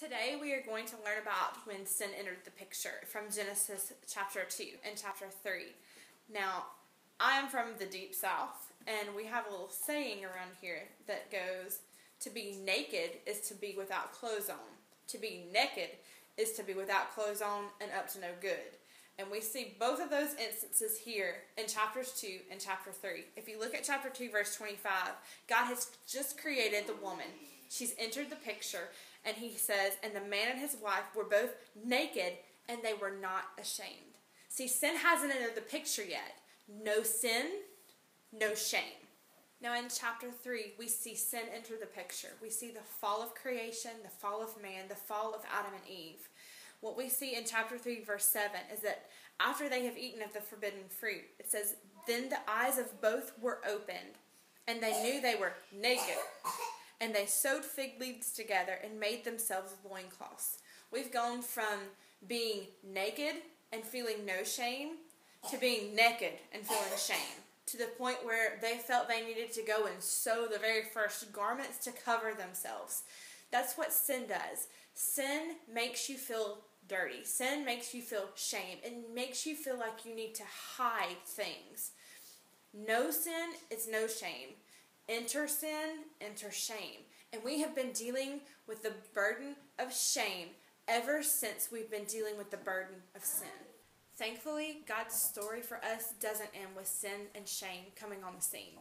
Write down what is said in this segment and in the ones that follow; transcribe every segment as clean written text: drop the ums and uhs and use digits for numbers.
Today we are going to learn about when sin entered the picture from Genesis chapter 2 and chapter 3. Now, I am from the deep south, and we have a little saying around here that goes, to be naked is to be without clothes on. To be naked is to be without clothes on and up to no good. And we see both of those instances here in chapters 2 and chapter 3. If you look at chapter 2, verse 25, God has just created the woman. She's entered the picture, and he says, and the man and his wife were both naked, and they were not ashamed. See, sin hasn't entered the picture yet. No sin, no shame. Now in chapter 3, we see sin enter the picture. We see the fall of creation, the fall of man, the fall of Adam and Eve. What we see in chapter 3, verse 7 is that after they have eaten of the forbidden fruit, it says, then the eyes of both were opened, and they knew they were naked. And they sewed fig leaves together and made themselves loincloths. We've gone from being naked and feeling no shame to being naked and feeling shame, to the point where they felt they needed to go and sew the very first garments to cover themselves. That's what sin does. Sin makes you feel dirty. Sin makes you feel shame. It makes you feel like you need to hide things. No sin is no shame. Enter sin, enter shame. And we have been dealing with the burden of shame ever since we've been dealing with the burden of sin. Thankfully, God's story for us doesn't end with sin and shame coming on the scene.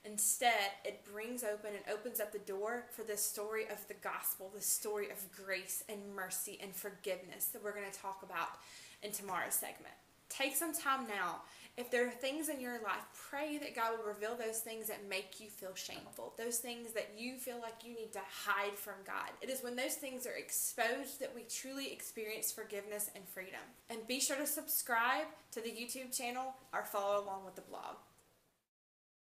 Instead, it brings open and opens up the door for the story of the gospel, the story of grace and mercy and forgiveness that we're going to talk about in tomorrow's segment. Take some time now. If there are things in your life, pray that God will reveal those things that make you feel shameful, those things that you feel like you need to hide from God. It is when those things are exposed that we truly experience forgiveness and freedom. And be sure to subscribe to the YouTube channel or follow along with the blog.